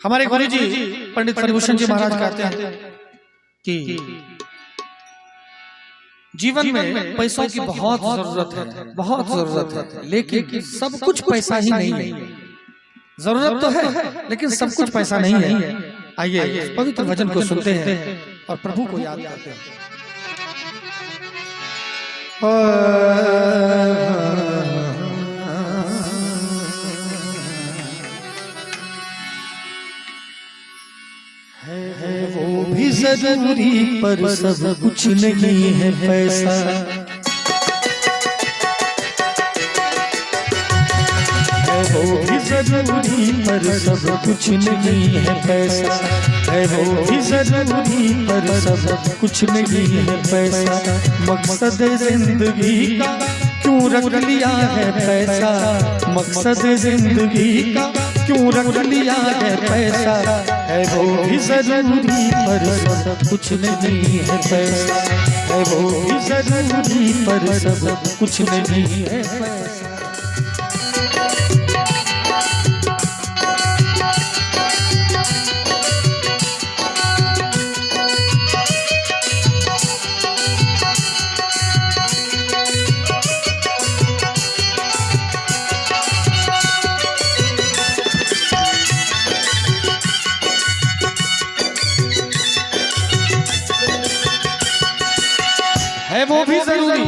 हमारे गुरु जी पंडित फणिभूषण जी महाराज कहते हैं कि जीवन में पैसों की बहुत जरूरत है, लेकिन सब कुछ पैसा ही नहीं है। जरूरत तो है लेकिन सब कुछ पैसा नहीं है। आइए पवित्र वचन को सुनते हैं और प्रभु को याद करते हैं। है वो भी जरूरी पर सब कुछ नहीं है पैसा। है वो भी जरूरी पर सब कुछ नहीं है पैसा। है वो भी जरूरी पर सब कुछ नहीं है पैसा। मकसद जिंदगी का क्यों रख लिया है पैसा। मकसद जिंदगी का क्यों रख लिया है पैसा। है वो भी जरूरी पर सब कुछ नहीं है पैसा। है वो भी जरूरी पर सब कुछ नहीं है पैसा। है वो भी जरूरी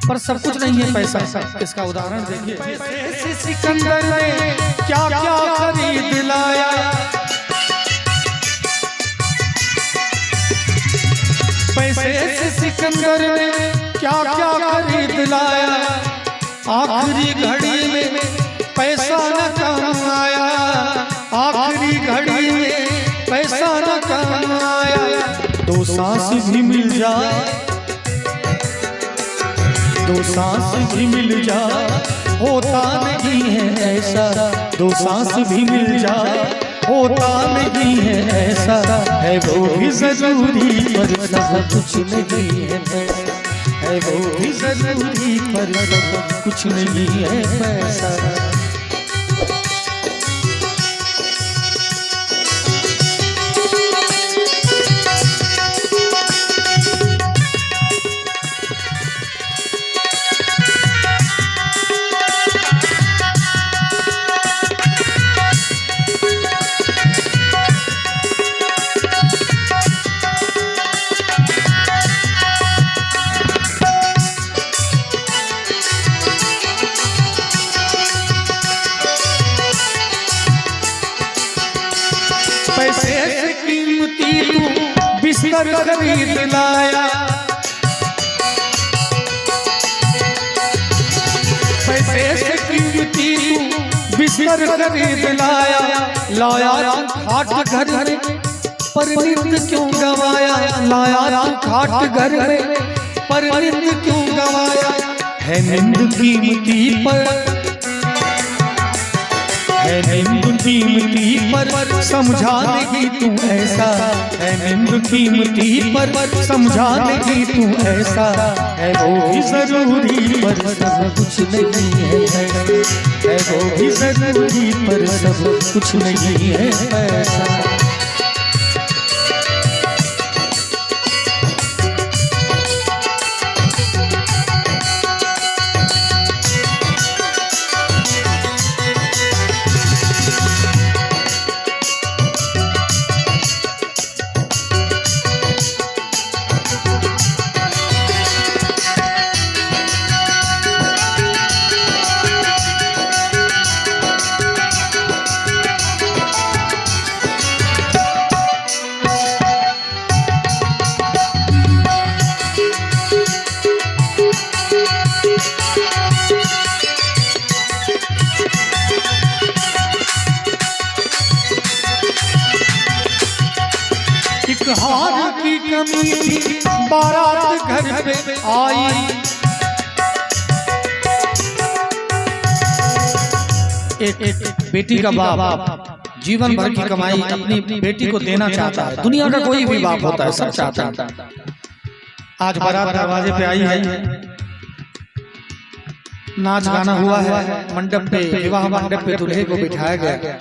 पर सब कुछ नहीं है पैसा। इसका उदाहरण देखिए। सिकंदर ने क्या क्या खरीद लाया। पैसे से सिकंदर ने क्या क्या खरीद लाया। आखिरी घड़ी में पैसा न काम आया। आखिरी घड़ी में पैसा न काम आया। दो सांस भी मिल जाए, दो सांस भी मिल जाए होता नहीं है ऐसा। दो सांस भी मिल जाए होता नहीं है ऐसा। है वो भी जरूरी पर सब कुछ नहीं है पैसा। है वो भी जरूरी पर सब कुछ नहीं है पैसा। पैसे से कीमती तू बिस्तर खरीद लाया। पैसे से कीमती तू बिस्तर खरीद लाया। लाया खाट घर में पर नींद क्यों गवाया। लाया खाट घर में पर नींद क्यों गवाया। है नींद कीमती पर, है नींद कीमती पर समझा देगी तू ऐसा। है नींद कीमती पर समझा देगी तू ऐसा। है वो भी जरूरी पर सब कुछ नहीं है पैसा। है वो भी जरूरी पर सब कुछ नहीं है पैसा। हार की कमी थी बारात घर पे आई। एक बेटी का बाप जीवन भर की कमाई अपनी बेटी को देना चाहता है। दुनिया का कोई भी बाप होता है, सब चाहता है। आज बारात दरवाजे पे आई है, नाच गाना हुआ है, मंडप पे, विवाह मंडप पे दूल्हे को बिठाया गया।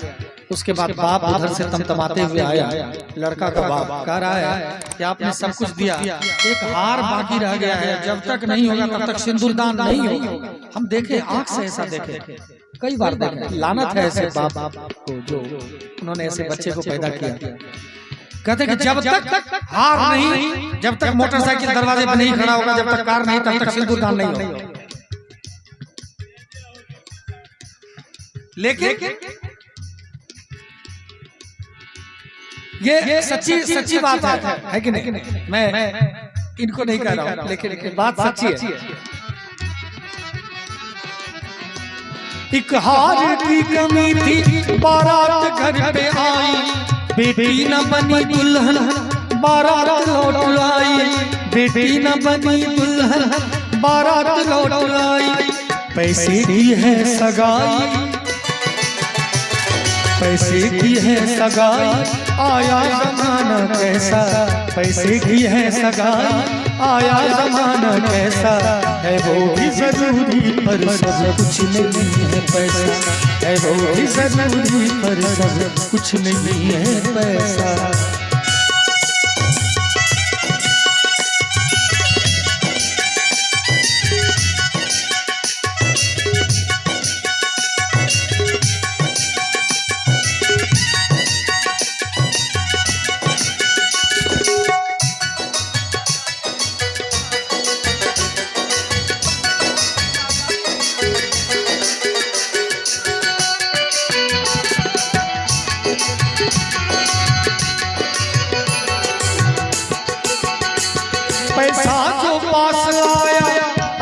उसके बाद बाप उधर से तमतमाते हुए आया, लड़का का बाप कह रहा है कि आपने सब कुछ दिया, एक हार बाकी रह गया है, जब तक नहीं होगा तब तक सिंदूरदान नहीं होगा। हम देखे, आंख से ऐसा देखे, कई बार देखे। लानत है ऐसे बाप को जो उन्होंने ऐसे बच्चे को पैदा किया। कहते कि जब तक हार नहीं, जब तक मोटरसाइकिल दरवाजे पर नहीं खड़ा होगा, जब तक कार नहीं, तब तक सिंदूरदान नहीं होगा। लेकिन ये सच्ची बात है कि नहीं? मैं इनको नहीं कह रहा हूं, लेकिन बात सच्ची है। एक हार की कमी थी, बारात घर पे आई, बेटी न बनी दुल्हन, बारात लौट आई, बेटी न बनी दुल्हन, बारात लौट आई। पैसे की है सगाई, पैसे की है सगाई, आया जमाना कैसा, पैसे की है सगाई, आया जमाना कैसा। है वो भी जरूरी पर सब कुछ नहीं है पैसा, है वो भी जरूरी पर सब कुछ नहीं है पैसा। पैसा जो पास आया,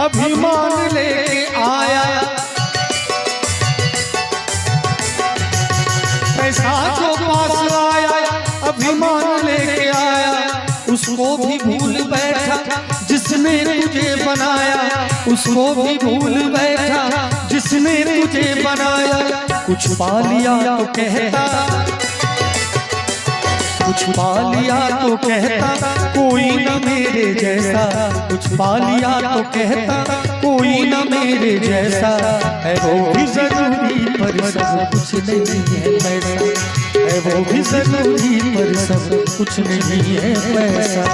अभिमान लेके आया, पैसा जो पास आया, अभिमान लेके आया, उसको भी भूल बैठा जिसने तुझे बनाया, उसको भी भूल बैठा जिसने तुझे बनाया। कुछ पा लिया तो कहता, कुछ पा लिया तो कहता कोई न मेरे जैसा, कुछ पा लिया तो कहता कोई न मेरे जैसा। है वो भी जरूरी पर सब कुछ नहीं है पैसा, है वो भी जरूरी पर सब कुछ नहीं है पैसा।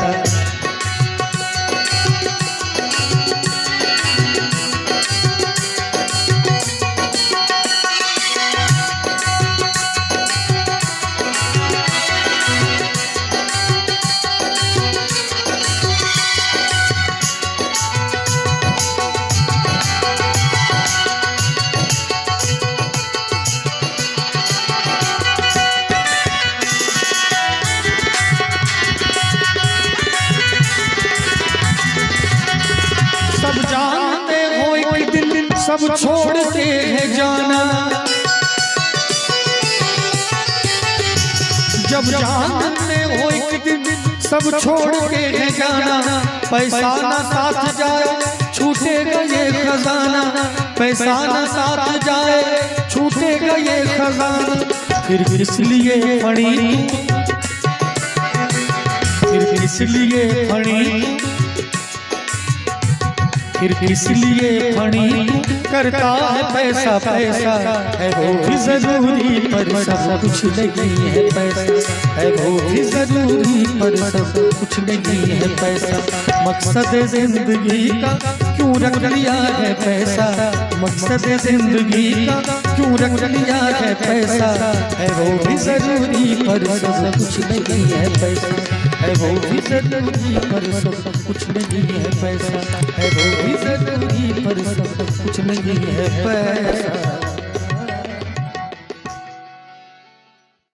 सब जानते हो एक दिन सब छोड़ते हैं जाना, जब जानते हो एक दिन सब छोड़ते हैं जाना। पैसा ना साथ जाए छूटेगा ये खजाना, पैसा ना साथ जाए छूटेगा ये खजाना। फिर किस लिए पड़ी, फिर किस लिए पड़ी, फिर किस लिए फणी करता है पैसा पैसा। है वो भी जरूरी पर सब कुछ नहीं है पैसा, है वो भी जरूरी पर सब कुछ नहीं है पैसा। मकसद जिंदगी का क्यों रख लिया है पैसा, मकसद जिंदगी का क्यों रख लिया है पैसा। है वो भी जरूरी पर सब कुछ नहीं है पैसा, है वो भी जरूरी पर सब कुछ नहीं है पैसा, है वो भी जरूरी पर सब कुछ नहीं है पैसा।